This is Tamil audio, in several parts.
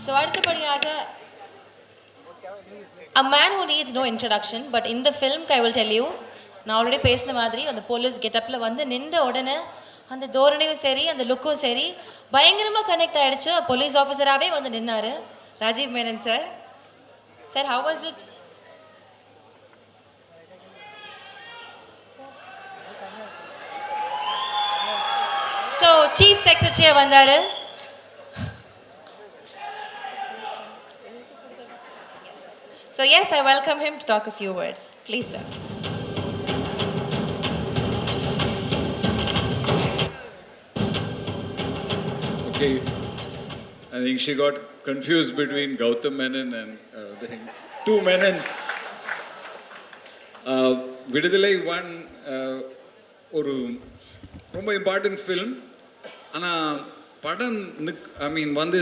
ஸோ அடுத்தபடியாக a man who needs no introduction, but in the film I will tell you, நான் ஆல்ரெடி பேசின மாதிரி அந்த போலீஸ் கெட்டப்பில் வந்து நின்ற உடனே அந்த தோரணையும் சரி அந்த லுக்கும் சரி பயங்கரமாக கனெக்ட் ஆகிடுச்சு. போலீஸ் ஆஃபீஸராகவே வந்து நின்னார் Rajiv Menon sir. Sir how was it? So chief செக்ரட்டரியாக வந்தார். So yes, I welcome him to talk a few words. Please, sir. Okay, I think she got confused between Gautam Menon and the two Menons. Vidudalai one ஒரு ரொம்ப இம்பார்ட்டன்ட் ஃபில்ம். ஆனால் படம் ஐ மீன் வந்து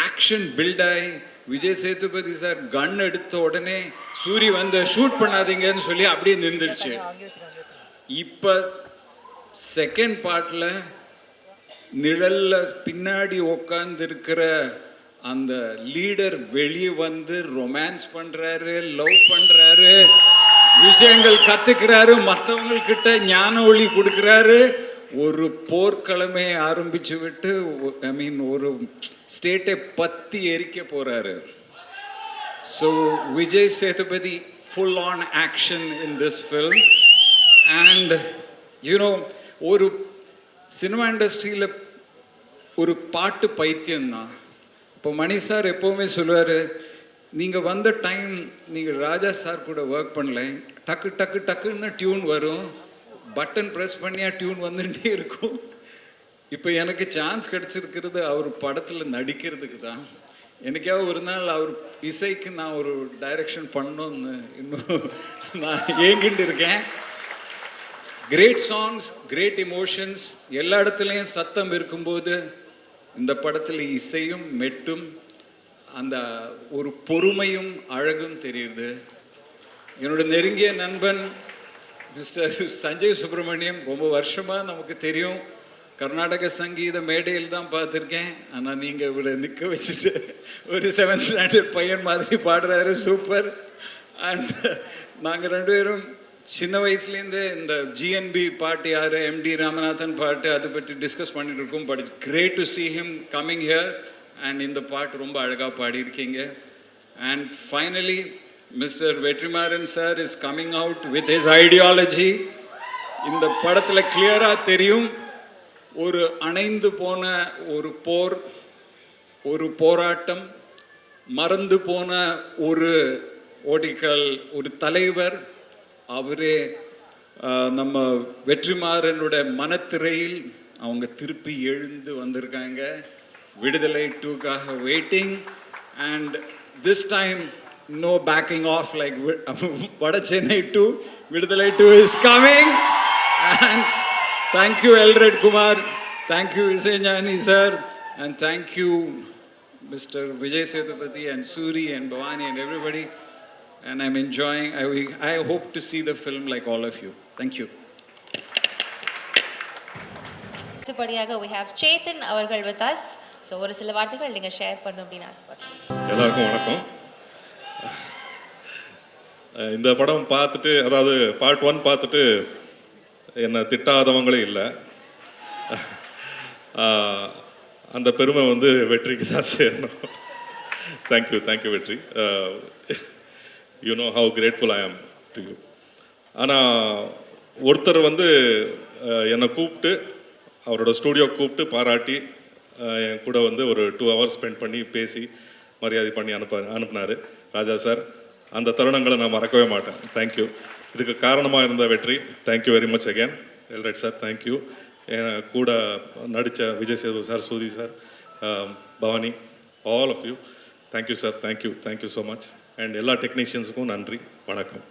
ஆக்ஷன் பில்ட் ஆகி விஜய் சேதுபதி சார் கன் எடுத்த உடனே சூரி வந்து ஷூட் பண்ணாதீங்கன்னு சொல்லி அப்படியே நின்றுடுச்சு. இப்போ செகண்ட் பார்ட்டில் நிழல்ல பின்னாடி உட்காந்துருக்கிற அந்த லீடர் வெளியே வந்து ரொமான்ஸ் பண்ணுறாரு, லவ் பண்ணுறாரு, விஷயங்கள் கற்றுக்கிறாரு, மற்றவங்கக்கிட்ட ஞான ஒளி கொடுக்குறாரு. ஒரு போர்க்களமே ஆரம்பிச்சு விட்டு ஐ மீன் ஒரு ஸ்டேட்டை பற்றி எரிக்க போகிறாரு. So Vijay Sethupathi full on action in this film. And you know ஒரு சினிமா இண்டஸ்ட்ரியில் ஒரு பாட்டு பைத்தியம்தான். இப்போ மணி சார் எப்போவுமே சொல்லுவார், நீங்கள் வந்த டைம் நீங்கள் ராஜா சார் கூட ஒர்க் பண்ணல, டக்கு டக்கு டக்குன்னு டியூன் வரும், பட்டன் ப்ரெஸ் பண்ணியா டியூன் வந்துகிட்டே இருக்கும். இப்போ எனக்கு சான்ஸ் கிடச்சிருக்கிறது அவர் படத்தில் நடிக்கிறதுக்கு தான். எனக்காவது ஒரு நாள் அவர் இசைக்கு நான் ஒரு டைரக்ஷன் பண்ணணும்னு இன்னும் நான் ஏங்கிட்டு இருக்கேன். கிரேட் சாங்ஸ், கிரேட் இமோஷன்ஸ், எல்லா இடத்துலையும் சத்தம் இருக்கும்போது இந்த படத்தில் இசையும் மெட்டும் அந்த ஒரு பொறுமையும் அழகும் தெரியுது. என்னோட நெருங்கிய நண்பன் மிஸ்டர் சஞ்சய் சுப்பிரமணியம் ரொம்ப வருஷமாக நமக்கு தெரியும். கர்நாடக சங்கீத மேடையில் தான் பார்த்துருக்கேன். ஆனால் நீங்கள் இவரை நிற்க வச்சுட்டு ஒரு 7th ஸ்டாண்டர்ட் பையன் மாதிரி பாடுறாரு, சூப்பர். அண்ட் நாங்கள் ரெண்டு பேரும் சின்ன வயசுலேருந்தே இந்த ஜிஎன்பி பாட்டு யார், எம்டி ராமநாதன் பாட்டு அதை பற்றி டிஸ்கஸ் பண்ணிட்டு இருக்கோம். But it's great to see him coming here. And இந்த பாட்டு ரொம்ப அழகாக பாடியிருக்கீங்க. And finally mister Vetrimaaran sir is coming out with his ideology. இந்த படத்தில் கிளியராக தெரியும் ஒரு அணைந்து போன ஒரு போர், ஒரு போராட்டம், மறந்து போன ஒரு ஓடிக்கல், ஒரு தலைவர். அவரே நம்ம வெற்றிமாறனோட மனத்திரையில் அவங்க திருப்பி எழுந்து வந்திருக்காங்க. விடுதலை 2க்காக waiting. And this time no backing off like Vada Chennai 2. Vidudalai 2 is coming. And thank you Elred Kumar, thank you Isenjani sir, and thank you Mr. Vijay Sethupathi and Suri and Bhavani and everybody. And I'm enjoying, I hope to see the film like all of you. Thank you. அடுத்தபடியாக we have Chetan அவர்கள் with us. ஸோ ஒரு சில வார்த்தைகள் நீங்கள் ஷேர் பண்ணணும் அப்படின்னு ஆசைப்படுறேன். எல்லாருக்கும் வணக்கம். இந்த படம் பார்த்துட்டு, அதாவது பார்ட் 1 பார்த்துட்டு என்னை திட்டாதவங்களே இல்லை. அந்த பெருமை வந்து வெற்றிக்கு தான் சேரணும். தேங்க்யூ வெற்றி. You know how grateful I am to you. ஆனால் ஒருத்தர் வந்து என்னை கூப்பிட்டு, அவரோட ஸ்டூடியோ கூப்பிட்டு பாராட்டி என் கூட வந்து ஒரு 2 hours ஸ்பெண்ட் பண்ணி பேசி மரியாதை பண்ணி அனுப்புனார் ராஜா சார். அந்த தருணங்களை நான் மறக்கவே மாட்டேன். தேங்க்யூ. இதுக்கு காரணமாக இருந்த Vetri, thank you very much again. Alright sir thank you. என் கூட நடித்த விஜய் சேது சார், சூதி sir, Bhavani, all of you thank you sir. Thank you so much. And எல்லா டெக்னீஷியன்ஸுக்கும் நன்றி, வணக்கம்.